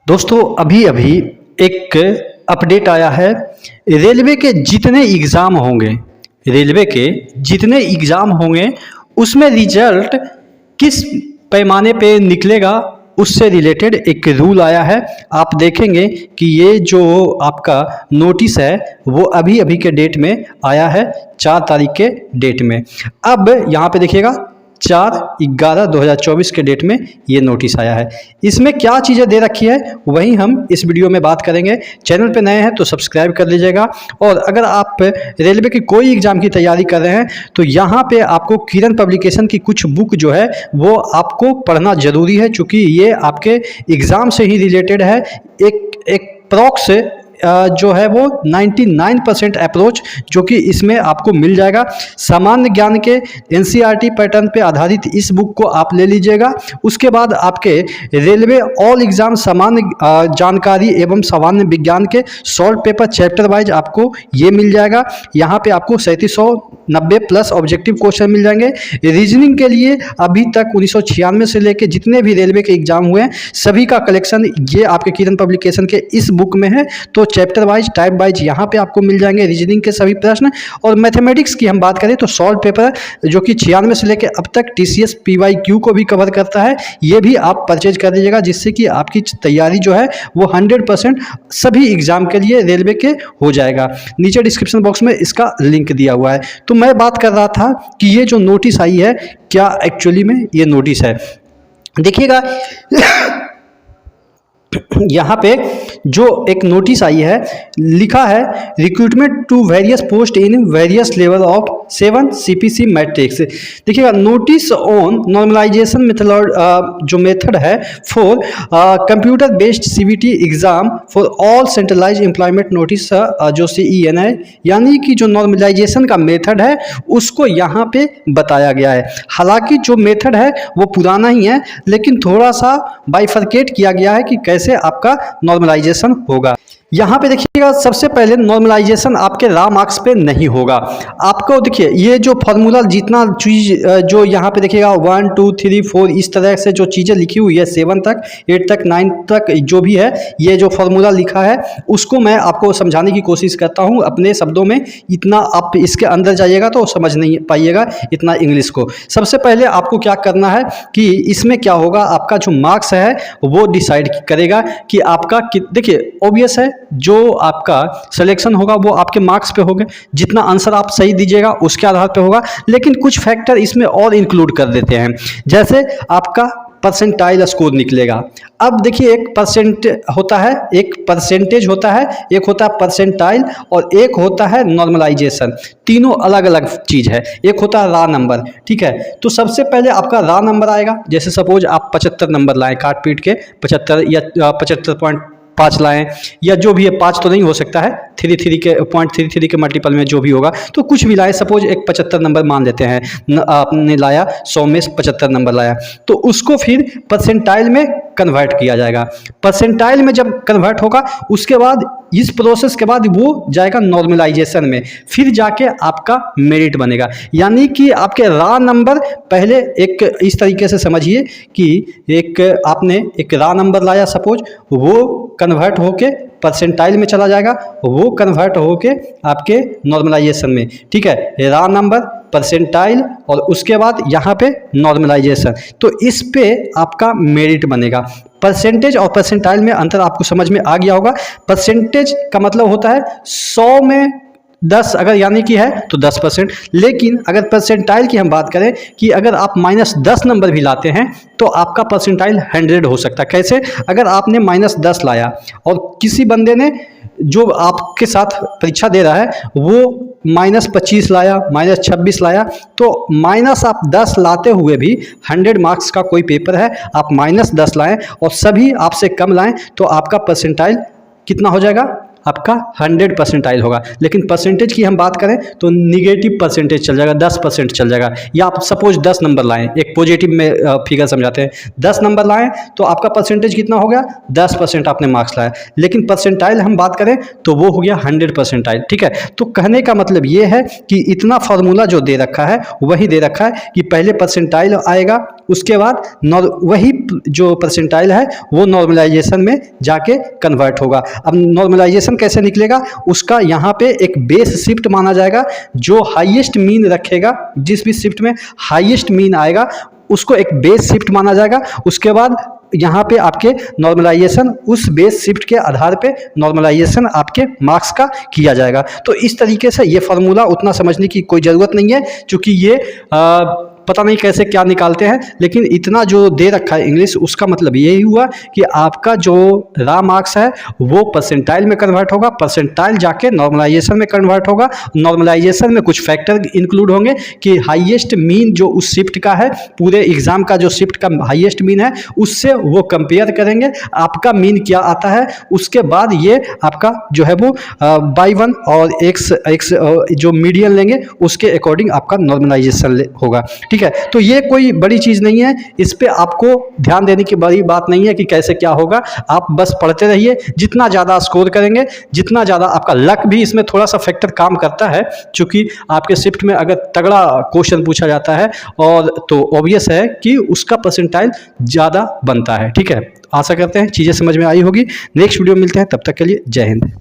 दोस्तों अभी अभी एक अपडेट आया है। रेलवे के जितने एग्ज़ाम होंगे उसमें रिजल्ट किस पैमाने पे निकलेगा उससे रिलेटेड एक रूल आया है। आप देखेंगे कि ये जो आपका नोटिस है वो अभी अभी के डेट में आया है, 4 तारीख के डेट में। अब यहाँ पे देखिएगा 4/11/2024 के डेट में ये नोटिस आया है। इसमें क्या चीज़ें दे रखी है वही हम इस वीडियो में बात करेंगे। चैनल पे नए हैं तो सब्सक्राइब कर लीजिएगा, और अगर आप रेलवे की कोई एग्ज़ाम की तैयारी कर रहे हैं तो यहाँ पे आपको किरण पब्लिकेशन की कुछ बुक जो है वो आपको पढ़ना ज़रूरी है, चूँकि ये आपके एग्ज़ाम से ही रिलेटेड है। एक प्रॉक्स जो है वो 99% अप्रोच जो कि इसमें आपको मिल जाएगा। सामान्य ज्ञान के एनसीईआरटी पैटर्न पे आधारित इस बुक को आप ले लीजिएगा। उसके बाद आपके रेलवे ऑल एग्ज़ाम सामान्य जानकारी एवं सामान्य विज्ञान के सॉल्व पेपर चैप्टर वाइज आपको ये मिल जाएगा। यहाँ पे आपको 3790 प्लस ऑब्जेक्टिव क्वेश्चन मिल जाएंगे। रीजनिंग के लिए अभी तक 1996 से लेके जितने भी रेलवे के एग्जाम हुए हैं सभी का कलेक्शन ये आपके किरण पब्लिकेशन के इस बुक में है। तो चैप्टर वाइज टाइप वाइज यहाँ पे आपको मिल जाएंगे रीजनिंग के सभी प्रश्न। और मैथमेटिक्स की हम बात करें तो सॉल्व पेपर जो कि 96 से लेकर अब तक TCS PYQ को भी कवर करता है, ये भी आप परचेज कर लीजिएगा, जिससे कि आपकी तैयारी जो है वो 100% सभी एग्जाम के लिए रेलवे के हो जाएगा। नीचे डिस्क्रिप्शन बॉक्स में इसका लिंक दिया हुआ है। तो मैं बात कर रहा था कि ये जो नोटिस आई है क्या एक्चुअली में ये नोटिस है। देखिएगा यहाँ पे जो एक नोटिस आई है लिखा है recruitment to various post in various level of 7 CPC matrix. देखिएगा नोटिस ऑन नॉर्मलाइजेशन मेथड जो मेथड है for computer based CBT exam for all centralize employment notice जो CEN है, यानी कि जो नॉर्मलाइजेशन का मेथड है उसको यहाँ पे बताया गया है। हालांकि जो मेथड है वो पुराना ही है, लेकिन थोड़ा सा बाइफरकेट किया गया है कि कैसे आपका नॉर्मलाइजेशन होगा। यहाँ पे देखिएगा सबसे पहले नॉर्मलाइजेशन आपके रॉ मार्क्स पे नहीं होगा। आपको देखिए ये जो फॉर्मूला जितना चीज जो यहाँ पे देखिएगा 1 2 3 4 इस तरह से जो चीज़ें लिखी हुई है 7 तक 8 तक 9 तक जो भी है ये जो फॉर्मूला लिखा है उसको मैं आपको समझाने की कोशिश करता हूँ अपने शब्दों में। इतना आप इसके अंदर जाइएगा तो समझ नहीं पाइएगा इतना इंग्लिश को। सबसे पहले आपको क्या करना है कि इसमें क्या होगा, आपका जो मार्क्स है वो डिसाइड करेगा कि आपका देखिए ऑब्वियस है जो आपका सिलेक्शन होगा वो आपके मार्क्स पे होगा, जितना आंसर आप सही दीजिएगा उसके आधार पे होगा। लेकिन कुछ फैक्टर इसमें और इंक्लूड कर देते हैं, जैसे आपका परसेंटाइल स्कोर निकलेगा। अब देखिए एक परसेंटेज होता है, एक होता है परसेंटाइल और एक होता है नॉर्मलाइजेशन। तीनों अलग अलग चीज़ है। एक होता है रॉ नंबर, ठीक है। तो सबसे पहले आपका रॉ नंबर आएगा। जैसे सपोज आप 75 नंबर लाएं, काट पीट के 75 या 75.5 लाएं, या जो भी है 5 तो नहीं हो सकता है, 0.33 के मल्टीपल में जो भी होगा तो कुछ भी लाए। सपोज एक 75 नंबर मान लेते हैं, आपने लाया 100 में 75 नंबर लाया, तो उसको फिर परसेंटाइल में कन्वर्ट किया जाएगा। परसेंटाइल में जब कन्वर्ट होगा उसके बाद इस प्रोसेस के बाद वो जाएगा नॉर्मलाइजेशन में, फिर जाके आपका मेरिट बनेगा। यानी कि आपके रॉ नंबर पहले एक इस तरीके से समझिए कि एक आपने एक रॉ नंबर लाया, सपोज वो कन्वर्ट होके परसेंटाइल में चला जाएगा, वो कन्वर्ट होके आपके नॉर्मलाइजेशन में, ठीक है। रॉ नंबर, परसेंटाइल और उसके बाद यहाँ पे नॉर्मलाइजेशन, तो इस पे आपका मेरिट बनेगा। परसेंटेज और परसेंटाइल में अंतर आपको समझ में आ गया होगा। परसेंटेज का मतलब होता है 100 में 10 अगर यानी कि है तो 10%। लेकिन अगर परसेंटाइल की हम बात करें कि अगर आप -10 नंबर भी लाते हैं तो आपका परसेंटाइल 100 हो सकता है। कैसे? अगर आपने -10 लाया और किसी बंदे ने जो आपके साथ परीक्षा दे रहा है वो -25 लाया, -26 लाया, तो माइनस आप 10 लाते हुए भी 100 मार्क्स का कोई पेपर है, आप -10 लाएं और सभी आपसे कम लाएं तो आपका परसेंटाइल कितना हो जाएगा? आपका 100 परसेंटाइल होगा। लेकिन परसेंटेज की हम बात करें तो निगेटिव परसेंटेज चल जाएगा, 10% चल जाएगा। या आप सपोज 10 नंबर लाएं, एक पॉजिटिव में फिगर समझाते हैं, 10 नंबर लाएं तो आपका परसेंटेज कितना हो गया, 10% आपने मार्क्स लाया। लेकिन परसेंटाइल हम बात करें तो वो हो गया 100 परसेंटाइल, ठीक है। तो कहने का मतलब ये है कि इतना फार्मूला जो दे रखा है वही दे रखा है कि पहले परसेंटाइल आएगा, उसके बाद वही जो परसेंटाइल है वो नॉर्मलाइजेशन में जाके कन्वर्ट होगा। अब नॉर्मलाइजेशन कैसे निकलेगा, उसका यहाँ पे एक बेस शिफ्ट माना जाएगा, जो हाईएस्ट मीन रखेगा, जिस भी शिफ्ट में हाईएस्ट मीन आएगा उसको एक बेस शिफ्ट माना जाएगा। उसके बाद यहाँ पे आपके नॉर्मलाइजेशन उस बेस शिफ्ट के आधार पे नॉर्मलाइजेशन आपके मार्क्स का किया जाएगा। तो इस तरीके से ये फार्मूला उतना समझने की कोई ज़रूरत नहीं है, क्योंकि ये पता नहीं कैसे क्या निकालते हैं, लेकिन इतना जो दे रखा है इंग्लिश, उसका मतलब यही हुआ कि आपका जो रा मार्क्स है वो परसेंटाइल में कन्वर्ट होगा, परसेंटाइल जाके नॉर्मलाइजेशन में कन्वर्ट होगा। नॉर्मलाइजेशन में कुछ फैक्टर इंक्लूड होंगे कि हाईएस्ट मीन जो उस शिफ्ट का है, पूरे एग्जाम का जो शिफ्ट का हाईएस्ट मीन है उससे वो कंपेयर करेंगे, आपका मीन क्या आता है, उसके बाद ये आपका जो है वो बाई वन और एक्स जो मीडियन लेंगे उसके अकॉर्डिंग आपका नॉर्मलाइजेशन होगा, ठीक है। तो ये कोई बड़ी चीज़ नहीं है, इस पे आपको ध्यान देने की बड़ी बात नहीं है कि कैसे क्या होगा, आप बस पढ़ते रहिए। जितना ज़्यादा स्कोर करेंगे, जितना ज़्यादा आपका लक भी इसमें थोड़ा सा फैक्टर काम करता है, क्योंकि आपके शिफ्ट में अगर तगड़ा क्वेश्चन पूछा जाता है और तो ऑब्वियस है कि उसका परसेंटाइल ज़्यादा बनता है, ठीक है। आशा करते हैं चीज़ें समझ में आई होगी। नेक्स्ट वीडियो मिलते हैं, तब तक के लिए जय हिंद।